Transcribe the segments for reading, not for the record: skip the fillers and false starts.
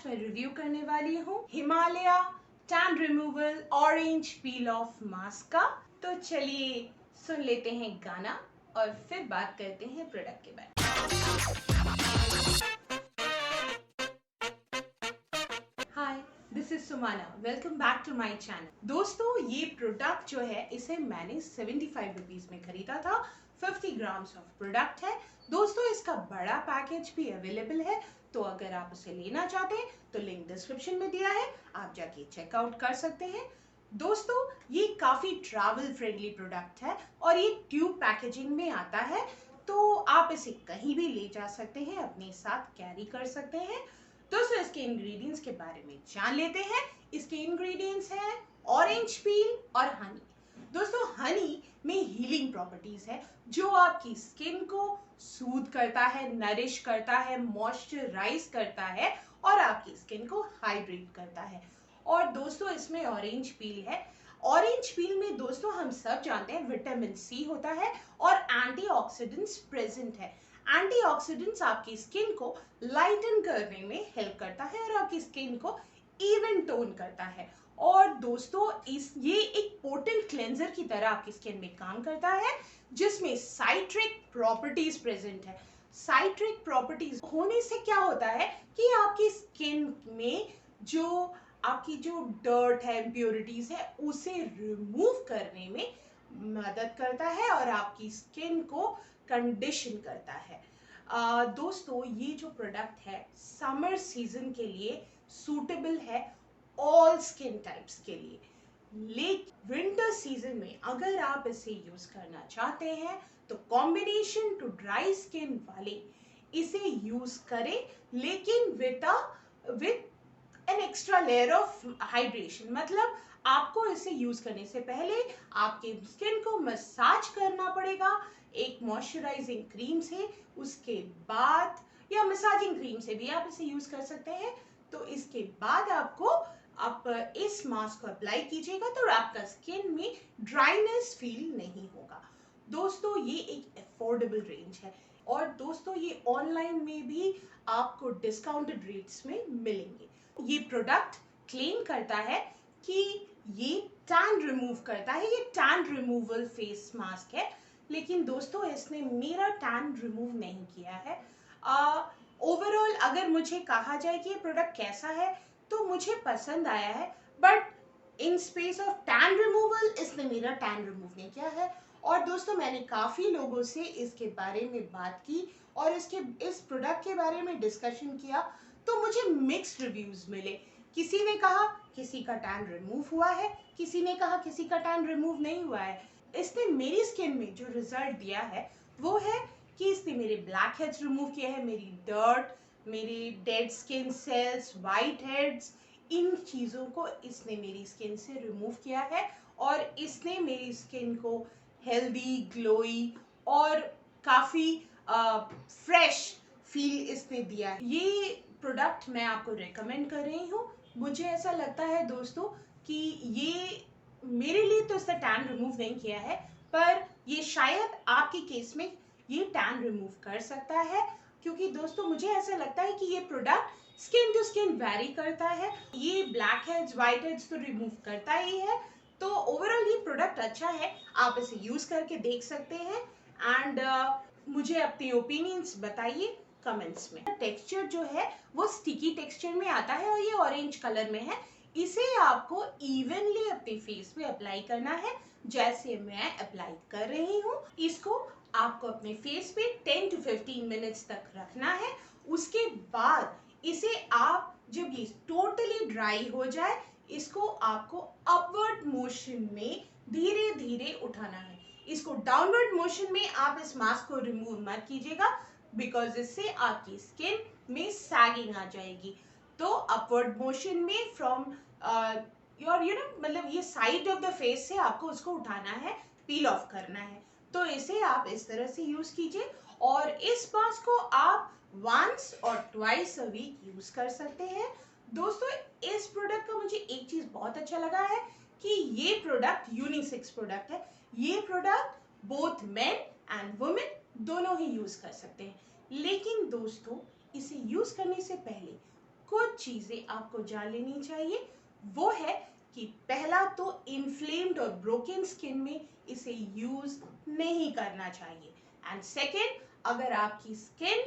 मैं रिव्यू करने वाली हूँ Himalaya tan removal orange peel of mask का। तो चलिए सुन लेते हैं गाना और फिर बात करते हैं प्रोडक्ट के बारे में। Hi, this is Sumana, welcome back to my channel. दोस्तों, ये प्रोडक्ट जो है इसे मैंने 75 रुपीज में खरीदा था। 50 ग्राम्स ऑफ प्रोडक्ट है। दोस्तों, इसका बड़ा पैकेज भी अवेलेबल है, तो अगर आप उसे लेना चाहते हैं तो लिंक डिस्क्रिप्शन में दिया है, आप जाके चेकआउट कर सकते हैं। दोस्तों, ये काफी ट्रैवल फ्रेंडली प्रोडक्ट है और ये ट्यूब पैकेजिंग में आता है, तो आप इसे कहीं भी ले जा सकते हैं, अपने साथ कैरी कर सकते हैं। दोस्तों, इसके इंग्रेडिएंट्स के बारे में जान लेते हैं। इसके इंग्रेडिएंट्स हैं ऑरेंज पील और हनी। दोस्तों, हनी में हीलिंग प्रॉपर्टीज है जो आपकी स्किन को सूद करता है, नरिश करता है, मॉइस्चराइज करता है और आपकी स्किन को हाइड्रेट करता है। और दोस्तों, इसमें ऑरेंज पील है। ऑरेंज पील में दोस्तों हम सब जानते हैं विटामिन सी होता है और एंटीऑक्सीडेंट्स प्रेजेंट है। एंटीऑक्सीडेंट्स आपकी स्किन को लाइटन करने में हेल्प करता है और आपकी स्किन को इवन टोन करता है। और दोस्तों, ये एक पोटेंट क्लेंजर की तरह आपकी स्किन में काम करता है, जिसमें साइट्रिक प्रॉपर्टीज प्रेजेंट है। साइट्रिक प्रॉपर्टीज होने से क्या होता है कि आपकी स्किन में आपकी जो डर्ट है, इम्प्योरिटीज है, उसे रिमूव करने में मदद करता है और आपकी स्किन को कंडीशन करता है। दोस्तों, ये जो प्रोडक्ट है समर सीजन के लिए सूटेबल है, ऑल स्किन टाइप्स के लिए। लेकिन विंटर सीजन में अगर आप इसे यूज करना चाहते हैं तो कॉम्बिनेशन टू ड्राई स्किन वाले इसे यूज करें, लेकिन with an extra layer of hydration. मतलब आपको इसे यूज करने से पहले आपके स्किन को मसाज करना पड़ेगा एक मॉइस्चराइजिंग क्रीम से, उसके बाद या मसाजिंग क्रीम से भी आप इसे यूज कर सकते हैं। तो इसके बाद आप इस मास्क को अप्लाई कीजिएगा तो आपका स्किन में ड्राइनेस फील नहीं होगा। दोस्तों, ये एक अफोर्डेबल रेंज है और दोस्तों, ये ऑनलाइन में भी आपको डिस्काउंटेड रेट्स में मिलेंगे। ये प्रोडक्ट क्लेम करता है कि ये टैन रिमूव करता है, ये टैन रिमूवल फेस मास्क है, लेकिन दोस्तों इसने मेरा टैन रिमूव नहीं किया है। ओवरऑल अगर मुझे कहा जाए कि ये प्रोडक्ट कैसा है तो मुझे पसंद आया है, but in space of tan removal इसने मेरा टैन रिमूव नहीं किया है। और दोस्तों, मैंने काफ़ी लोगों से इसके बारे में बात की और इस प्रोडक्ट के बारे में डिस्कशन किया, तो मुझे मिक्स्ड रिव्यूज मिले। किसी ने कहा किसी का टैन रिमूव हुआ है, किसी ने कहा किसी का टैन रिमूव नहीं हुआ है। इसने मेरी स्किन में जो रिजल्ट दिया है वो है कि इसने मेरे ब्लैक हेड्स रिमूव किए हैं, मेरी डर्ट, मेरी dead skin cells, whiteheads, इन चीज़ों को इसने मेरी स्किन से रिमूव किया है और इसने मेरी स्किन को हेल्दी, ग्लोई और काफ़ी फ्रेश फील इसने दिया है। ये प्रोडक्ट मैं आपको रेकमेंड कर रही हूँ। मुझे ऐसा लगता है दोस्तों कि ये मेरे लिए तो इसने टैन रिमूव नहीं किया है, पर ये शायद आपके केस में ये टैन रिमूव कर सकता है, क्योंकि दोस्तों मुझे ऐसा लगता है कि ये product skin to skin vary करता है। ये ब्लैक हेड्स, व्हाइट हेड्स तो रिमूव करता ही है। तो ओवरऑल ये प्रोडक्ट अच्छा है, आप इसे यूज करके देख सकते हैं। एंड मुझे अपने ओपिनियंस बताइए कमेंट्स में। टेक्सचर जो है वो स्टिकी टेक्सचर में आता है और ये ऑरेंज कलर में है। इसे आपको इवनली अपने फेस पे अप्लाई करना है, जैसे मैं अप्लाई कर रही हूँ। इसको आपको अपने फेस पे 10 to 15 मिनट्स तक रखना है। उसके बाद इसे आप जब ये टोटली ड्राई हो जाए, इसको आपको अपवर्ड मोशन में धीरे धीरे उठाना है। इसको डाउनवर्ड मोशन में आप इस मास्क को रिमूव मत कीजिएगा, बिकॉज इससे आपकी स्किन में सैगिंग आ जाएगी। तो अपवर्ड मोशन में फ्रॉम योर मतलब ये साइड ऑफ द फेस से आपको उसको उठाना है, पील ऑफ करना है। तो इसे आप इस तरह से यूज कीजिए और इस मास्क को आप वंस और ट्वाइस अ वीक यूज कर सकते हैं। दोस्तों, इस प्रोडक्ट का मुझे एक चीज बहुत अच्छा लगा है कि ये प्रोडक्ट यूनिसेक्स प्रोडक्ट है। ये product both men and women दोनों ही यूज कर सकते हैं। लेकिन दोस्तों, इसे यूज करने से पहले कुछ चीजें आपको जान लेनी चाहिए। वो है कि पहला तो इन्फ्लेम्ड और ब्रोकन स्किन में इसे यूज नहीं करना चाहिए। एंड सेकेंड, अगर आपकी स्किन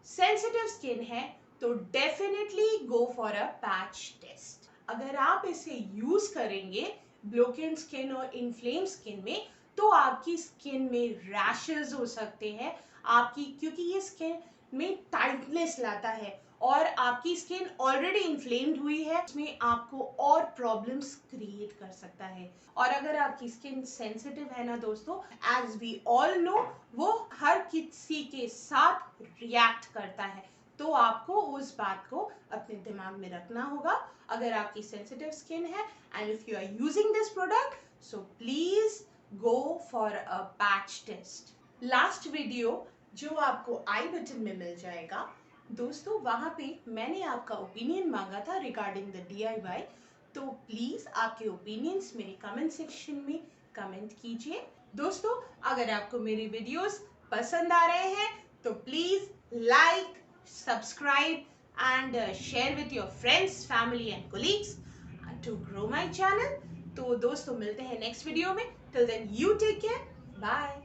सेंसिटिव स्किन है तो definitely go for a patch test. अगर आप इसे यूज करेंगे ब्रोकन स्किन और इन्फ्लेम स्किन में तो आपकी स्किन में रैशेस हो सकते हैं आपकी, क्योंकि ये स्किन में टाइटनेस लाता है और आपकी स्किन ऑलरेडी इन्फ्लेम्ड हुई है, इसमें आपको और प्रॉब्लम्स क्रिएट कर सकता है। और अगर आपकी स्किन सेंसिटिव है ना दोस्तों, एज वी ऑल नो, वो हर किसी के साथ रिएक्ट करता है, तो आपको उस बात को अपने दिमाग में रखना होगा। अगर आपकी सेंसिटिव स्किन है and if you are using this product so please go for a patch test. Last video जो आपको आई बटन में मिल जाएगा दोस्तों, वहां पे मैंने आपका ओपिनियन मांगा था रिगार्डिंग द DIY, तो प्लीज आपके ओपिनियंस मेरे कमेंट सेक्शन में कमेंट कीजिए। दोस्तों, अगर आपको मेरी वीडियोस पसंद आ रहे हैं तो please like, subscribe and share with your friends, family and colleagues to grow my channel. तो दोस्तों मिलते हैं नेक्स्ट वीडियो में। Till then you take care, bye.